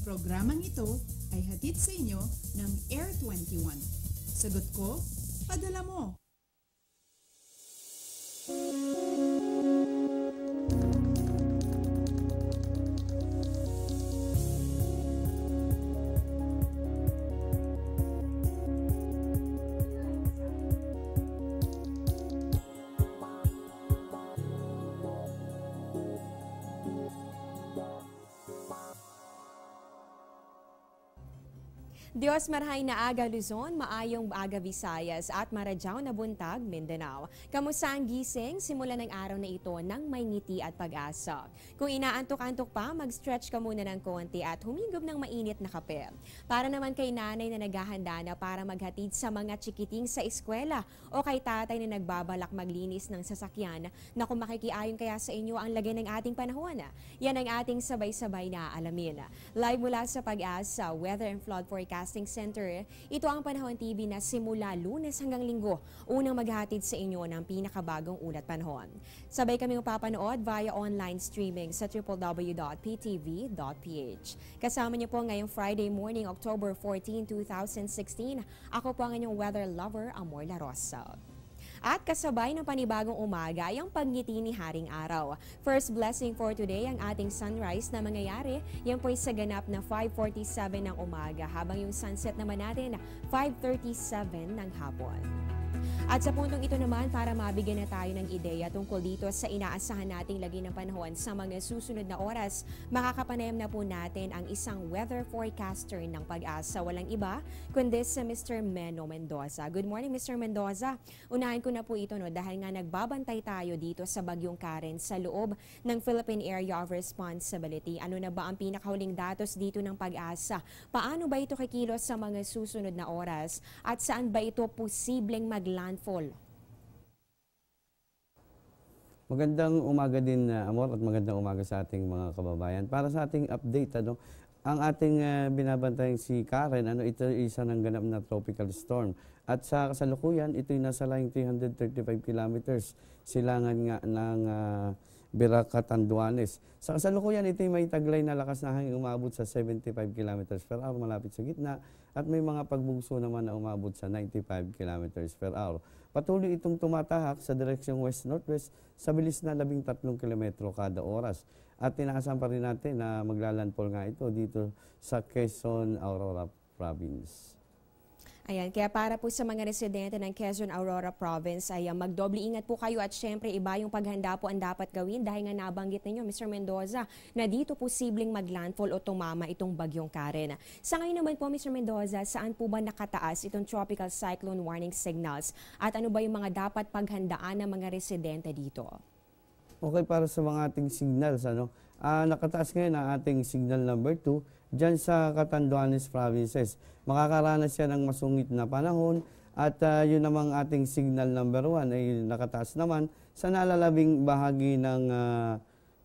Programang ito ay hatid sa inyo ng Air 21. Sagot ko, padala mo. Diyos marhay na aga Luzon, maayong aga Visayas at maradyaw na buntag Mindanao. Kamusta ang gising? Simula ng araw na ito ng may ngiti at pag-asa. Kung inaantok-antok pa, mag-stretch ka muna ng konti at humigop ng mainit na kape. Para naman kay nanay na naghahanda na para maghatid sa mga chikiting sa eskwela o kay tatay na nagbabalak maglinis ng sasakyan na kung makikiayon kaya sa inyo ang lagay ng ating panahon. Yan ang ating sabay-sabay na alamin. Live mula sa Pag-asa, Weather and Flood Forecast Center, ito ang Panahon TV na simula Lunes hanggang Linggo, unang maghatid sa inyo ng pinakabagong ulat panahon. Sabay kaming mapapanood via online streaming sa www.ptv.ph. Kasama niyo po ngayong Friday morning, October 14, 2016. Ako po ang inyong weather lover, Amor La Rosa. At kasabay ng panibagong umaga ay ang pagngiti ni Haring Araw. First blessing for today ang ating sunrise na mangyayari. Yan po ay sa ganap na 5:47 ng umaga habang yung sunset naman natin 5:37 ng hapon. At sa puntong ito naman, para mabigyan na tayo ng ideya tungkol dito sa inaasahan nating lagay ng panahon sa mga susunod na oras, makakapanayam na po natin ang isang weather forecaster ng Pag-asa. Walang iba kundi si Mr. Meno Mendoza. Good morning, Mr. Mendoza. Unahin ko na po ito dahil nga nagbabantay tayo dito sa Bagyong Karen sa loob ng Philippine Area of Responsibility. Ano na ba ang pinakahuling datos dito ng Pag-asa? Paano ba ito kikilos sa mga susunod na oras? At saan ba ito posibleng maglandfall? Magandang umaga din, Amor, at magandang umaga sa ating mga kababayan. Para sa ating update, ang ating binabantayang si Karen, ito isa ng ganap na tropical storm. At sa kasalukuyan, ito'y nasa layong 335 kilometers silangan nga ng Biracatanduanes. Sa kasalukuyan, ito'y may taglay na lakas na hangin umabot sa 75 kilometers per hour malapit sa gitna at may mga pagbugso naman na umabot sa 95 kilometers per hour. Patuloy itong tumatahak sa direksyong west-northwest sa bilis na 13 kilometro kada oras. At tinaasan pa rin natin na maglalandfall nga ito dito sa Quezon, Aurora Province. Ayan, kaya para po sa mga residente ng Quezon, Aurora Province ay magdoble ingat po kayo at syempre iba yung paghanda po ang dapat gawin dahil nga nabanggit ninyo, Mr. Mendoza, na dito posibleng maglandfall o tumama itong Bagyong Karen. Sa ngayon naman po, Mr. Mendoza, saan po ba nakataas itong tropical cyclone warning signals at ano ba yung mga dapat paghandaan ng mga residente dito? Okay, para sa mga ating signals, nakataas ngayon ang ating signal number 2 dyan sa Catanduanes Provinces. Makakaranas siya ng masungit na panahon at yun namang ating signal number 1 ay nakataas naman sa nalalabing bahagi ng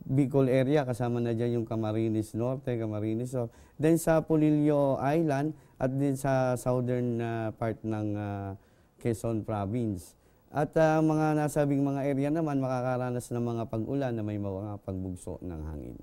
Bicol area. Kasama na dyan yung Camarines Norte, Camarines Sur. Then sa Polillo Island at din sa southern part ng Quezon Province. At mga nasabing mga area naman makakaranas ng mga pag-ulan na may mga pagbugso ng hangin.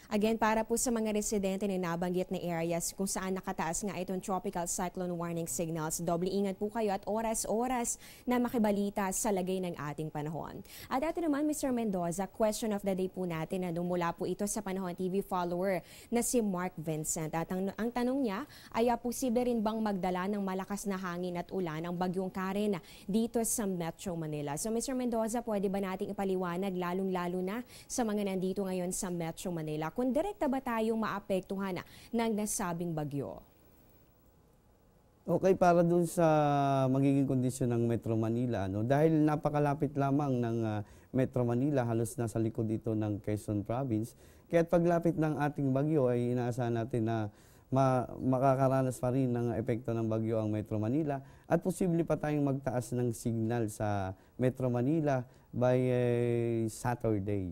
Again, para po sa mga residente na nabanggit na areas kung saan nakataas nga itong tropical cyclone warning signals, doble ingat po kayo at oras-oras na makibalita sa lagay ng ating panahon. At ito naman, Mr. Mendoza, question of the day po natin na mula po ito sa Panahon TV follower na si Mark Vincent. At ang tanong niya ay posible rin bang magdala ng malakas na hangin at ulan ang Bagyong Karen dito sa Metro Manila? So Mr. Mendoza, pwede ba nating ipaliwanag lalong-lalo na sa mga nandito ngayon sa Metro Manila kung direkta ba tayong maapektuhan ng nasabing bagyo? Okay, para dun sa magiging kondisyon ng Metro Manila, dahil napakalapit lamang ng Metro Manila, halos nasa likod dito ng Quezon Province, kaya't paglapit ng ating bagyo ay inaasahan natin na makakaranas pa rin ng epekto ng bagyo ang Metro Manila at posible pa tayong magtaas ng signal sa Metro Manila by Saturday.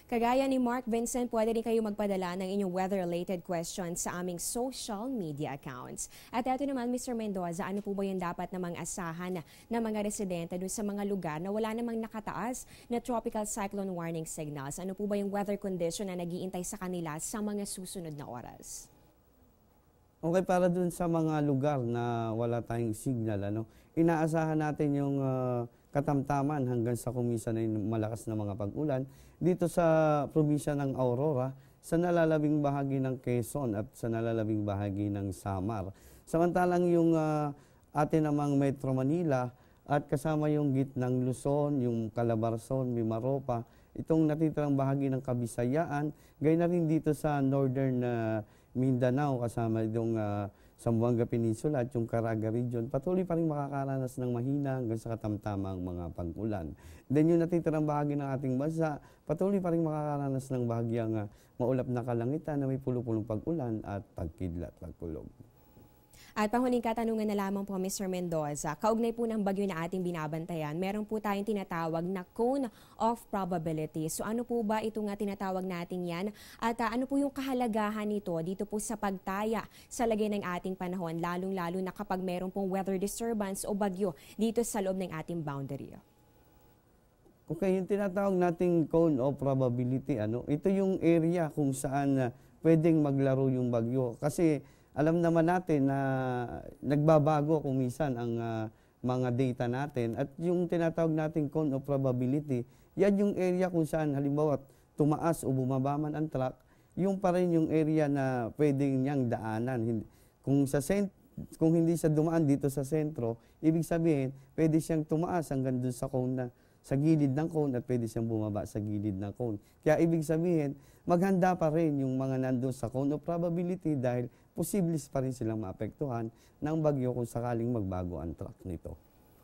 Kagaya ni Mark Vincent, pwede rin kayo magpadala ng inyong weather-related questions sa aming social media accounts. At ito naman, Mr. Mendoza, ano po ba yung dapat namang asahan ng mga residente doon sa mga lugar na wala namang nakataas na tropical cyclone warning signals? Ano po ba yung weather condition na nag-iintay sa kanila sa mga susunod na oras? Okay, para dun sa mga lugar na wala tayong signal, inaasahan natin yung katamtaman hanggang sa kumisan na yung malakas na mga pag-ulan dito sa probinsya ng Aurora, sa nalalabing bahagi ng Quezon at sa nalalabing bahagi ng Samar. Samantalang yung atin namang Metro Manila at kasama yung gitnang Luzon, yung Calabarzon, Mimaropa, itong natitirang bahagi ng Kabisayaan, gayon na rin dito sa Northern Mindanao, kasama itong Zamboanga Peninsula at yung Caraga Region, patuloy pa rin makakaranas ng mahina hanggang sa katamtamang mga pag-ulan. Then yung natitirang bahagi ng ating bansa, patuloy pa rin makakaranas ng bahagyang maulap na kalangitan na may pulo-pulong pag-ulan at pagkidlat, pagkulog. At panghuling katanungan na lamang po, Mr. Mendoza, kaugnay po ng bagyo na ating binabantayan, meron po tayong tinatawag na cone of probability. So ano po ba ito nga tinatawag natin yan? At ano po yung kahalagahan nito dito po sa pagtaya sa lagay ng ating panahon, lalong-lalo na kapag meron pong weather disturbance o bagyo dito sa loob ng ating boundary? Okay, yung tinatawag nating cone of probability, ito yung area kung saan pwedeng maglaro yung bagyo. Kasi alam naman natin na nagbabago kung minsan ang mga data natin. At yung tinatawag nating cone of probability, yan yung area kung saan halimbawa tumaas o bumaba man ang truck, yung pa rin yung area na pwedeng niyang daanan. Kung hindi siya dumaan dito sa sentro, ibig sabihin, pwede siyang tumaas hanggang dun sa cone na, sa gilid ng cone at pwede siyang bumaba sa gilid ng cone. Kaya ibig sabihin, maghanda pa rin yung mga nandun sa cone of probability dahil posibles pa rin silang maapektuhan ng bagyo kung sakaling magbago ang track nito.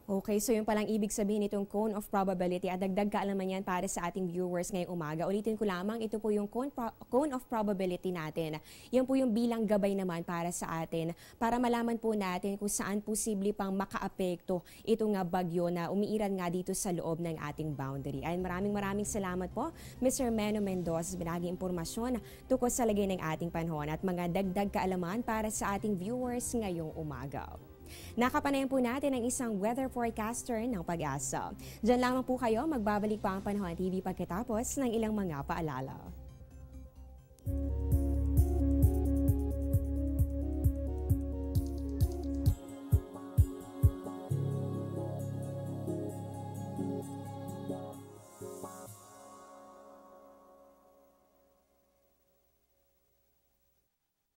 Okay, so yung palang ibig sabihin itong cone of probability at dagdag kaalaman yan para sa ating viewers ngayong umaga. Ulitin ko lamang, ito po yung cone of probability natin. Yan po yung bilang gabay naman para sa atin para malaman po natin kung saan posible pang makaapekto itong bagyo na umiiral nga dito sa loob ng ating boundary. Ay maraming salamat po, Mr. Meno Mendoza, binagi impormasyon tungkol sa lagay ng ating panahon at mga dagdag kaalaman para sa ating viewers ngayong umaga. Nakapanayan po natin ang isang weather forecaster ng Pag-asa. Diyan lamang po kayo, magbabalik pa ang Panahon TV pagkatapos ng ilang mga paalala.